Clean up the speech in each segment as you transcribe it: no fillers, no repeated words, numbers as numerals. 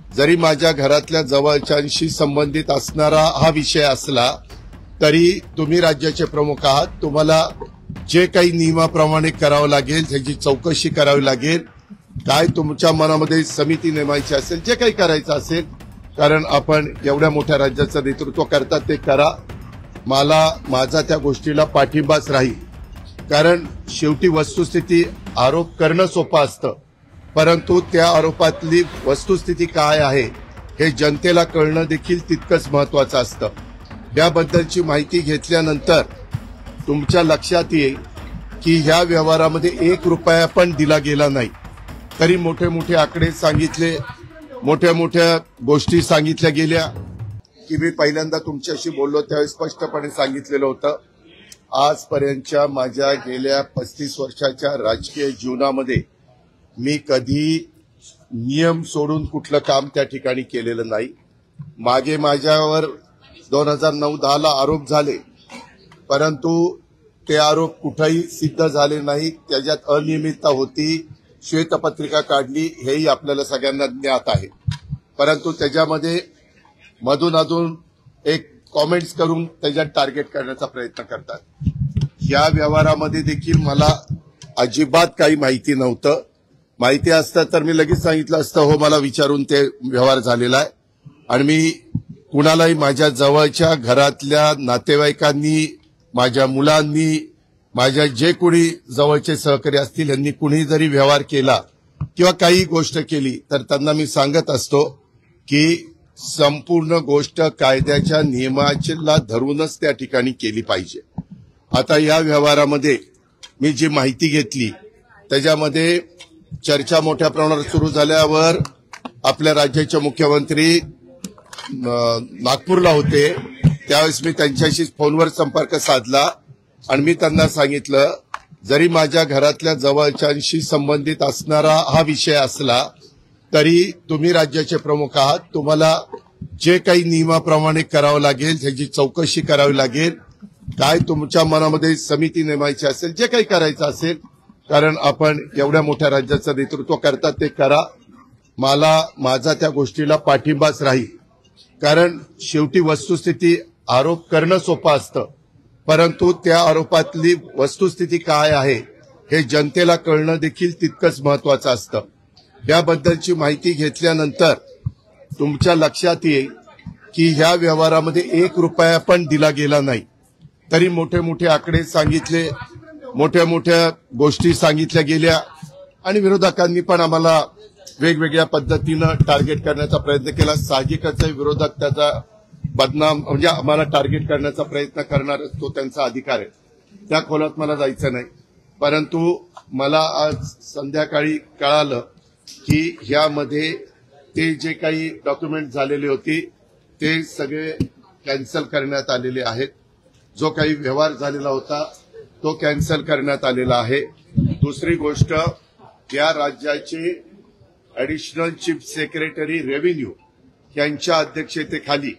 जरी माझ्या घरातल्या जवळच्यांशी संबंधित असणारा हा विषय असला तरी तुम्ही राज्याचे प्रमुख आहात, तुम्हाला जे काही नियमाप्रमाणे करावं लागेल त्याची चौकशी करावी लागेल, काय तुमच्या मनामध्ये समिती नेमायची असेल, जे काही करायचं असेल, कारण आपण एवढ्या मोठ्या राज्याचं नेतृत्व करतात ते करा. मला माझा त्या गोष्टीला पाठिंबाच राहील, कारण शेवटी वस्तुस्थिती आरोप करणं सोपं असतं, परंतु त्या आरोपातली वस्तुस्थिती काय आहे हे जनतेला कळणं देखील तितकंच महत्वाचं असतं. याबद्दलची माहिती घेतल्यानंतर तुमच्या लक्षात येईल की ह्या व्यवहारामध्ये 1 रुपया पण दिला गेला नाही. तरी मोठे मोठे आकडे सांगितले, मोठ्या मोठ्या गोष्टी सांगितल्या गेल्या की मी पहिल्यांदा तुमच्याशी बोललो त्यावेळी स्पष्टपणे सांगितलेलं होतं, आजपर्यंतच्या माझ्या गेल्या 35 वर्षाच्या राजकीय जीवनामध्ये मी कधी नियम सोडून कुठलं काम त्या ठिकाणी केलेलं नाही. मागे माझ्यावर 2009-10 आरोप झाले, परंतु ते आरोप कुठेही सिद्ध झाले नाही. त्याच्यात अनियमितता होती, श्वेतपत्रिका काढली, हेही आपल्याला सगळ्यांना ज्ञात आहे. परंतु त्याच्यामध्ये मधून एक कॉमेंट्स करून त्याच्यात टार्गेट करण्याचा प्रयत्न करतात. या व्यवहारामध्ये देखील मला अजिबात काही माहिती नव्हतं. माहिती असतं तर मी लगेच सांगितलं असतं, हो मला विचारून ते व्यवहार झालेला आहे. आणि मी कुणालाही माझ्या जवळच्या घरातल्या नातेवाईकांनी, माझ्या मुलांनी, माझ्या जे कोणी जवळचे सहकारी असतील यांनी कुणी जरी व्यवहार केला किंवा काही गोष्ट केली तर त्यांना मी सांगत असतो की संपूर्ण गोष्ट कायद्याच्या नियमाला धरूनच त्या ठिकाणी केली पाहिजे. आता या व्यवहारामध्ये मी जी माहिती घेतली त्याच्यामध्ये चर्चा मोठ्या प्रमाणावर सुरू झाल्यावर आपल्या राज्याचे मुख्यमंत्री नागपूरला होते, त्यावेळेस मी त्यांच्याशी फोनवर संपर्क साधला आणि मी त्यांना सांगितलं, जरी माझ्या घरातल्या जवळच्यांशी संबंधित असणारा हा विषय असला तरी तुम्ही राज्याचे प्रमुख आहात, तुम्हाला जे काही नियमाप्रमाणे करावं लागेल त्याची चौकशी करावी लागेल, काय तुमच्या मनामध्ये समिती नेमायची असेल, जे काही करायचं असेल, कारण आपण एवढ्या मोठ्या राज्याचं नेतृत्व करतात ते करा. मला माझा त्या गोष्टीला पाठिंबाच राहील, कारण शेवटी वस्तुस्थिती आरोप करणं सोपं असतं, परंतु त्या आरोपातली वस्तुस्थिती काय आहे हे जनतेला कळणं देखील तितकंच महत्वाचं असतं. याबद्दलची माहिती घेतल्यानंतर तुमच्या लक्षात येईल की ह्या व्यवहारामध्ये 1 रुपया पण दिला गेला नाही. तरी मोठे मोठे आकडे सांगितले, मोठ्या मोठ्या गोष्टी सांगितल्या गेल्या आणि विरोधकांनी पण आम्हाला वेगवेगळ्या पद्धतीनं टार्गेट करण्याचा प्रयत्न केला. साहजिकच आहे, विरोधक त्याचा बदनाम म्हणजे आम्हाला टार्गेट करण्याचा प्रयत्न करणार तो त्यांचा अधिकार आहे, त्या खोलात मला जायचं नाही. परंतु मला आज संध्याकाळी कळालं की ह्यामध्ये ते जे काही डॉक्युमेंट झालेले होते ते सगळे कॅन्सल करण्यात आलेले आहेत. जो काही व्यवहार झालेला होता तो कॅन्सल करण्यात आलेला आहे. दुसरी गोष्ट, या राज्याचे ऍडिशनल चीफ सेक्रेटरी रेव्हेन्यू यांच्या अध्यक्षतेखाली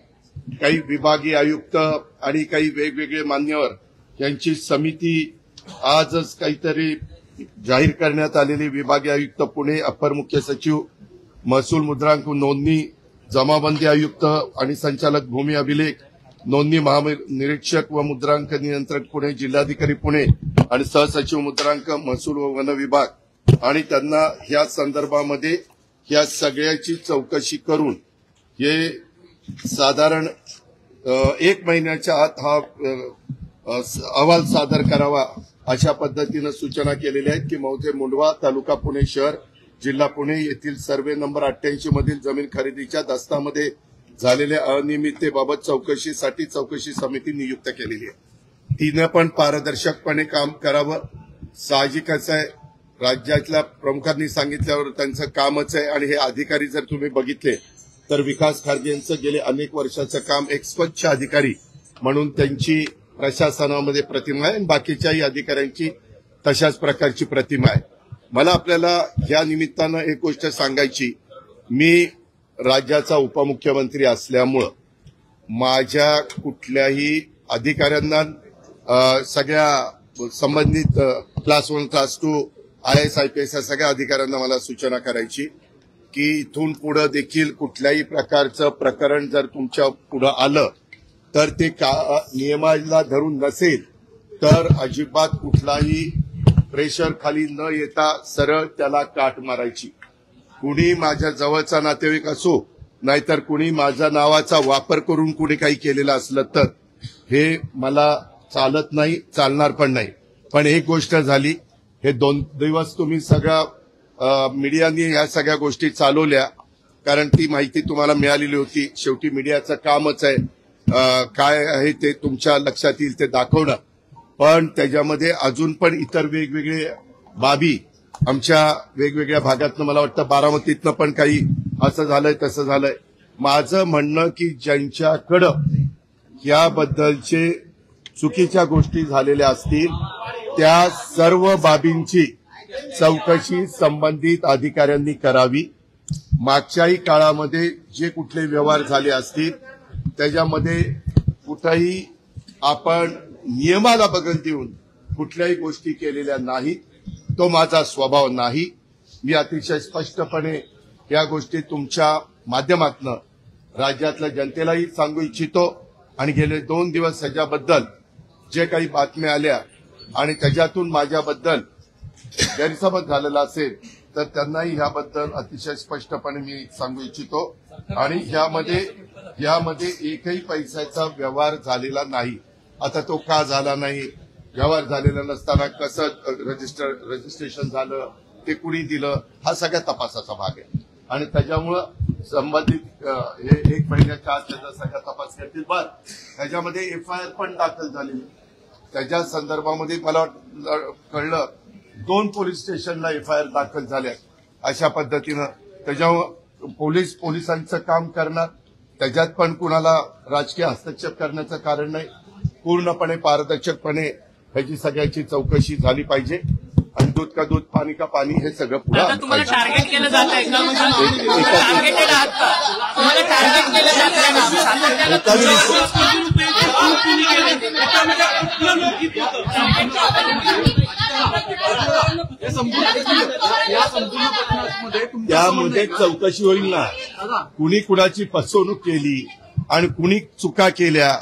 काही विभागीय आयुक्त आणि काही वेगवेगळे मान्यवर यांची समिती आजच काहीतरी जाहीर करण्यात आलेली, विभागीय आयुक्त पुणे, अप्पर मुख्य सचिव, महसूल मुद्रांक नोंदणी, जमाबंदी आयुक्त आणि संचालक भूमी अभिलेख, नोंदणी महानिरीक्षक व मुद्रांक नियंत्रक पुणे, जिल्हाधिकारी पुणे आणि सहसचिव मुद्रांक महसूल व वन विभाग, आणि त्यांना ह्या संदर्भामध्ये ह्या सगळ्याची चौकशी करून हे साधारण 1 महिन्याच्या आत हा अहवाल सादर करावा अशा पद्धतीनं सूचना केलेल्या आहेत की मौजे मुंडवा, तालुका पुणे शहर, जिल्हा पुणे येथील सर्वे नंबर 88 मधील जमीन खरेदीच्या दस्तामध्ये झालेल्या अनियमिततेबाबत चौकशीसाठी चौकशी समिती नियुक्त केलेली आहे. तिनं पण पारदर्शकपणे काम करावं. साहजिकच आहे, राज्यातल्या प्रमुखांनी सांगितल्यावर त्यांचं कामच आहे. आणि हे अधिकारी जर तुम्ही बघितले तर विकास खारगे यांचं गेले अनेक वर्षाचं काम एक स्वच्छ अधिकारी म्हणून त्यांची प्रशासनामध्ये प्रतिमा आहे आणि बाकीच्याही अधिकाऱ्यांची तशाच प्रकारची प्रतिमा आहे. मला आपल्याला या निमित्तानं एक गोष्ट सांगायची, मी राज्याचा उपमुख्यमंत्री असल्यामुळं माझ्या कुठल्याही अधिकाऱ्यांना सगळ्या संबंधित क्लास 1, क्लास 2, IAS, IPS या सगळ्या अधिकाऱ्यांना मला सूचना करायची की इथून पुढे देखील कुठल्याही प्रकारचं प्रकरण जर तुमच्या पुढे आलं तर ते नियमाला धरून नसेल तर अजिबात कुठलाही प्रेशर खाली न येता सरळ त्याला काट मारायची. कुणी माझ्या जवळचा नातेवाईक असो नाहीतर कुणी माझ्या नावाचा वापर करून कुणी काही केलेलं असलं तर हे मला चालत नाही, चालणार पण नाही. पण एक गोष्ट झाली, हे 2 दिवस तुम्ही सगळ्या मीडियाने ह्या सगळ्या गोष्टी चालवल्या कारण ती माहिती तुम्हाला मिळालेली होती. शेवटी मीडियाचं कामच आहे काय आहे ते तुमच्या लक्षात येईल ते दाखवणं. पण त्याच्यामध्ये अजून पण इतर वेगवेगळे बाबी आमच्या वेगवेगळ्या भागातनं मला वाटतं बारामतीतनं पण काही असं झालंय तसं झालंय. माझं म्हणणं की ज्यांच्याकडं याबद्दलचे चुकीच्या गोष्टी झालेल्या असतील त्या सर्व बाबींची चौकशी संबंधित अधिकाऱ्यांनी करावी. मागच्याही काळामध्ये जे कुठले व्यवहार झाले असतील त्याच्यामध्ये कुठेही आपण नियमाला बगल देऊन कुठल्याही गोष्टी केलेल्या नाहीत. तो माझा स्वभाव नाही. मी अतिशय स्पष्टपणे या गोष्टी तुमच्या माध्यमातून राज्यातल्या जनतेलाही सांगू इच्छितो आणि गेले 2 दिवस ह्याच्याबद्दल जे काही बातम्या आल्या आणि त्याच्यातून माझ्याबद्दल गैरसमज झालेला असेल तर त्यांनाही याबद्दल अतिशय स्पष्टपणे मी सांगू इच्छितो. आणि यामध्ये एकही पैशाचा व्यवहार झालेला नाही. आता तो का झाला नाही, व्यवहार झालेला नसताना कसं रजिस्ट्रेशन झालं, ते कुणी दिलं, हा सगळ्या तपासाचा भाग आहे. आणि त्याच्यामुळं संबंधित हे 1 महिन्याच्या आत त्याचा सगळा तपास करतील. पण त्याच्यामध्ये FIR पण दाखल झालेली. त्याच्या संदर्भामध्ये मला कळलं 2 पोलीस स्टेशनला FIR दाखल झाल्या. अशा पद्धतीनं त्याच्यामुळं पोलिसांचं काम करणार, त्याच्यात पण कुणाला राजकीय हस्तक्षेप करण्याचं कारण नाही. पूर्णपणे पारदर्शकपणे ह्याची सगळ्याची चौकशी झाली पाहिजे आणि दूध का दूध पाणी का पाणी हे सगळं पुढे आलं तुम्हाला पाहिजे. टार्गेट केलं जात आहे का? टार्गेटेड आहात का? तुम्हाला टार्गेट केलं जात आहे का? त्यामध्ये चौकशी होईल ना. कुणी कुणाची फसवणूक केली आणि कुणी चुका केल्या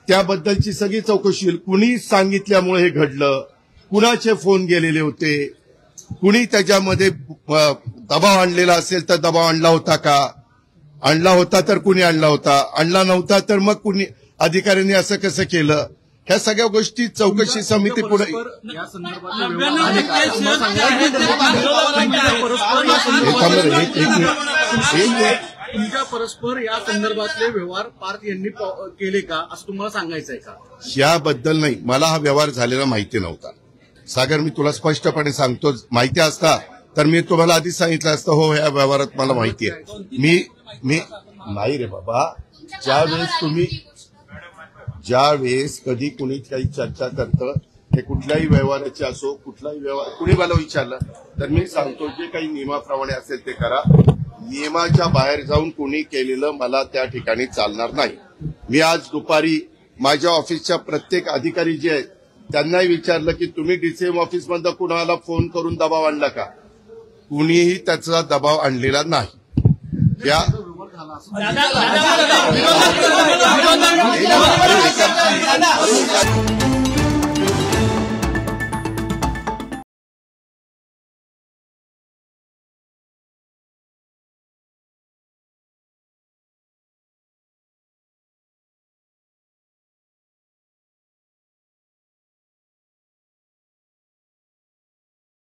त्याबद्दलची सगळी चौकशी होईल. कुणी सांगितल्यामुळे हे घडलं, कुणाचे फोन गेलेले होते, कुणी त्याच्यामध्ये दबाव आणलेला असेल तर दबाव आणला होता का, आणला होता तर कुणी आणला होता, आणला नव्हता तर मग कुणी अधिकाऱ्यांनी असं कसं केलं, ह्या सगळ्या गोष्टी चौकशी समिती पुढे. तुमच्या परस्पर या संदर्भातले व्यवहार पार्थ यांनी केले का असं तुम्हाला सांगायचंय का? याबद्दल नाही, मला हा व्यवहार झालेला माहिती नव्हता. सागर, मी तुला स्पष्टपणे सांगतो, माहिती असता तर मी तुम्हाला आधीच सांगितलं असतं हो या व्यवहारात मला माहिती आहे. मी नाही रे बाबा. ज्यावेळेस कधी कुणी काही चर्चा करतं हे कुठल्याही व्यवहाराची असो, कुठलाही व्यवहार कुणी मला विचारलं तर मी सांगतो जे काही नियमाप्रमाणे असेल ते करा. नियमाच्या बाहेर जाऊन कुणी केलेलं मला त्या ठिकाणी चालणार नाही. मी आज दुपारी माझ्या ऑफिसच्या प्रत्येक अधिकारी जे आहेत त्यांनाही विचारलं की तुम्ही DCM ऑफिसमधनं कुणाला फोन करून दबाव आणला का? कुणीही त्याचा दबाव आणलेला नाही. या